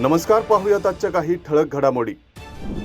नमस्कार, पाहूयात आजच्या काही ठळक घडामोडी।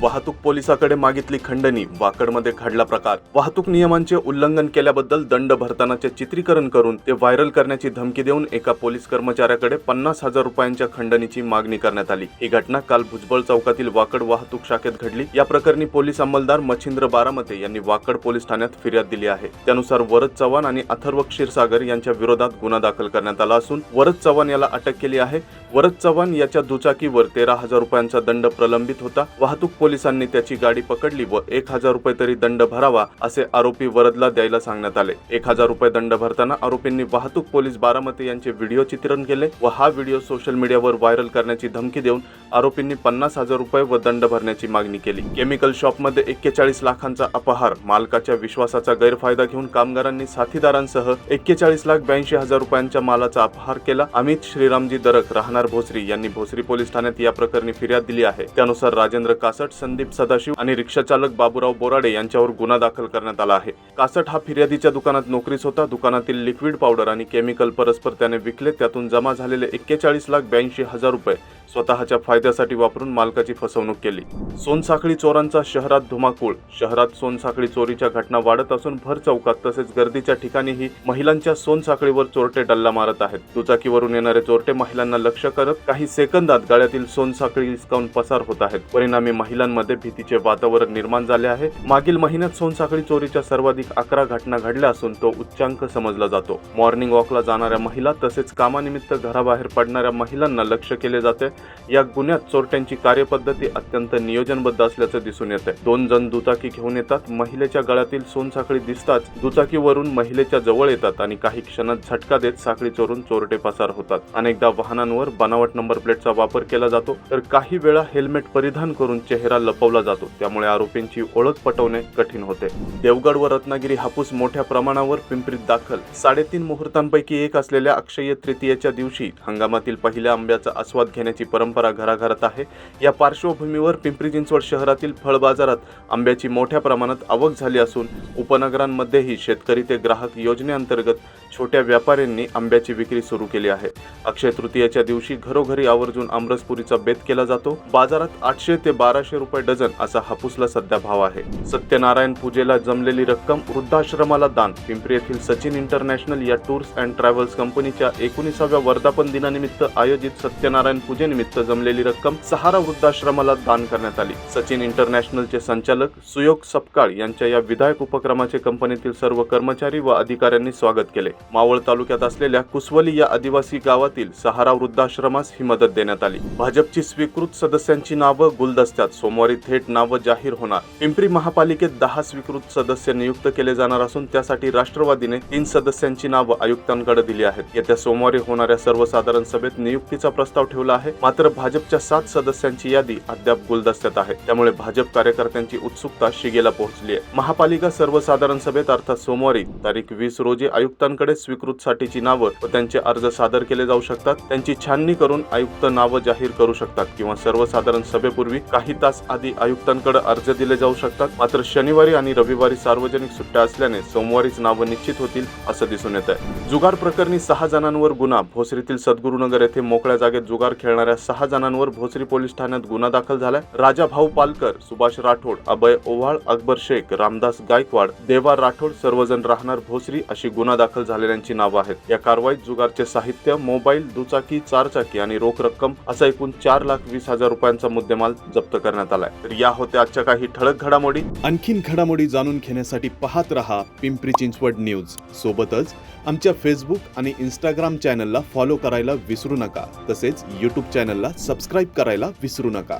वाहतूक पोलिसाकडे मागितली खंडणी, वाकडमध्ये घडला प्रकार। वाहतूक नियमांचे उल्लंघन केल्याबद्दल दंड भरतानाचे चित्रीकरण करून ते व्हायरल करण्याची धमकी देऊन एका पोलीस कर्मचाऱ्याकडे 50,000 रुपयांच्या खंडणीची मागणी करण्यात आली। ही घटना काल भुजबळ चौकातील वाकड वाहतूक शाखेत घडली। या प्रकरणी पोलीस अंमलदार मच्छिंद्र बारामते यांनी वाकड पोलीस ठाण्यात फिर्याद दिली आहे। त्यानुसार वरद चव्हाण आणि अथर्व क्षीरसागर यांच्या विरोधात गुन्हा दाखल करण्यात आला असून वरद चव्हाण याला अटक केली आहे। वरद चव्हाण याच्या दुचाकीवर 13,000 रुपयांचा दंड प्रलंबित होता। वाहतूक पोलिसांनी त्याची गाडी पकडली व 1,000 रुपये तरी दंड भरावा असे आरोपी वरदला द्यायला सांगण्यात आले। 1,000 रुपये दंड भरताना आरोपींनी वाहतूक पोलीस बारामते यांचे व्हिडिओ चित्रण केले व हा व्हिडिओ सोशल मीडियावर व्हायरल करण्याची धमकी देऊन आरोपींनी 50,000 रुपये व दंड भरण्याची मागणी केली। केमिकल शॉपमध्ये 41 लाखांचा अपहार, मालकाच्या विश्वासाचा गैरफायदा घेऊन कामगारांनी साथीदारांसह 41,82,000 रुपयांच्या मालाचा अपहार केला। अमित श्रीरामजी दरक राहणार भोसरी यांनी भोसरी पोलीस ठाण्यात या प्रकरणी फिर्याद दिली आहे। त्यानुसार राजेंद्र कासट, संदीप सदाशिव आणि रिक्षाचालक बाबूराव बोराडे यांच्यावर गुन्हा दाखल करण्यात आला आहे। कासट हा फिर्यादीच्या दुकानात नोकरीस होता। दुकानातील लिक्विड पावडर आणि केमिकल परस्पर त्याने विकले। त्यातून जमा झालेले 41,82,000 रुपये स्वतःच्या फायद्यासाठी वापरून मालकाची फसवणूक केली। सोनसाखळी चोरांचा शहरात धुमाकूळ। शहरात सोनसाखळी चोरीच्या घटना वाढत असून भर चौकात तसेच गर्दीच्या ठिकाणीही महिलांच्या सोनसाखळीवर चोरटे डल्ला मारत आहेत। दुचाकीवरून येणारे चोरटे महिलांना लक्ष्य करत काही सेकंदात गळ्यातील सोनसाखळी हिसकावून पसार होत आहेत। परिणामी महिलांमध्ये भीतीचे वातावरण निर्माण झाले आहे। मागील महिन्यात सोनसाखळी चोरीच्या सर्वाधिक 11 घटना घडल्या असून तो उच्चांक समजला जातो। मॉर्निंग वॉकला जाणाऱ्या महिला तसेच कामानिमित्त घराबाहेर पडणाऱ्या महिलांना लक्ष्य केले जाते। या गुन्ह्यात चोरट्यांची कार्यपद्धती अत्यंत नियोजनबद्ध असल्याचे दिसून येते। 2 जण दुचाकी घेऊन येतात, महिलेच्या गळ्यातील सोनसाखळी दिसताच दुचाकीवरून महिलेच्या जवळ येतात आणि काही क्षणात झटका देत साखळी चोरून चोरटे पसार होतात। अनेकदा वाहनांवर बनावट नंबर प्लेटचा वापर केला जातो तर काही वेळा हेल्मेट परिधान करून चेहरा लपवला जातो, त्यामुळे आरोपींची ओळख पटवणे कठीण होते। देवगड व रत्नागिरी हापूस मोठ्या प्रमाणावर पिंपरीत दाखल। 3.5 मुहूर्तांपैकी एक असलेल्या अक्षय तृतीयेच्या दिवशी हंगामातील पहिल्या आंब्याचा आस्वाद घेण्याची परंपरा घराघरात आहे। या पार्श्वभूमीवर पिंपरी चिंचवड शहरातील फळ बाजारात आंब्याची मोठ्या प्रमाणात आवक झाली असून उपनगरांमध्येही शेतकरी ते ग्राहक योजनेअंतर्गत छोट्या व्यापाऱ्यांनी आंब्याची विक्री सुरू केली आहे। अक्षय तृतीयेच्या दिवशी घरोघरी आवर्जून आमरसपुरीचा बेत केला जातो। बाजारात 800 ते 1200 रुपये डझन असा हापूसला सध्या भाव आहे। सत्यनारायण पूजेला जमलेली रक्कम वृद्धाश्रमाला दान। पिंपरी येथील सचिन इंटरनॅशनल या टूर्स अँड ट्रॅव्हल्स कंपनीच्या 19व्या वर्धापन दिनानिमित्त आयोजित सत्यनारायण पूजेनिमित्त जमलेली रक्कम सहारा वृद्धाश्रमाला दान करण्यात आली। सचिन इंटरनॅशनलचे संचालक सुयोग सपकाळ यांच्या या विधायक उपक्रमाचे कंपनीतील सर्व कर्मचारी व अधिकाऱ्यांनी स्वागत केले। मावळ तालुक्यात असलेल्या कुसवली या आदिवासी गावातील सहारा वृद्धाश्रमास ही मदत देण्यात आली। भाजपची स्वीकृत सदस्यांची नावं गुलदस्त्यात, सोमवारी थेट नावं जाहीर होणार। पिंपरी महापालिकेत 10 स्वीकृत सदस्य नियुक्त केले जाणार असून त्यासाठी राष्ट्रवादीने 3 सदस्यांची नावं आयुक्तांकडे दिली आहेत। येत्या सोमवारी होणाऱ्या सर्वसाधारण सभेत नियुक्तीचा प्रस्ताव ठेवला आहे। मात्र भाजपच्या 7 सदस्यांची यादी अद्याप गुलदस्त्यात आहे, त्यामुळे भाजप कार्यकर्त्यांची उत्सुकता शिगेला पोहोचली आहे। महापालिका सर्वसाधारण सभेत अर्थात सोमवारी तारीख 20 रोजी आयुक्तांकडे स्वीकृतसाठीची नावं व त्यांचे अर्ज सादर केले जाऊ शकतात। त्यांची छाननी करून आयुक्त नावं जाहीर करू शकतात किंवा सर्वसाधारण सभेपूर्वी काही तास आधी आयुक्तांकडे अर्ज दिले जाऊ शकतात। मात्र शनिवारी आणि रविवारी सार्वजनिक सुट्ट्या असल्याने सोमवारीच नावं निश्चित होतील असं दिसून येत आहे। जुगार प्रकरणी 6 जणांवर गुन्हा। भोसरीतील सद्गुरुनगर येथे मोकळ्या जागेत जुगार खेळणाऱ्या 6 जणांवर भोसरी पोलीस ठाण्यात गुन्हा दाखल झालाय। राजा भाऊ पालकर, सुभाष राठोड, अभय ओव्हाळ, अकबर शेख, रामदास गायकवाड, देवा राठोड सर्वजण राहणार भोसरी अशी गुन्हा दाखल झालेल्यांची नावं आहेत। या कारवाईत जुगारचे साहित्य, मोबाईल, दुचाकी, 4 चाकी आणि रोख रक्कम असा एकूण 4,20,000 रुपयांचा मुद्देमाल जप्त करण्यात आलाय। तर या होत्या आजच्या काही ठळक घडामोडी। आणखीन घडामोडी जाणून घेण्यासाठी पाहत रहा पिंपरी चिंचवड न्यूज। सोबतच आमच्या फेसबुक आणि इंस्टाग्राम चॅनलला फॉलो करायला विसरू नका, तसेच यूट्यूब चॅनलला सबस्क्राईब करायला विसरू नका।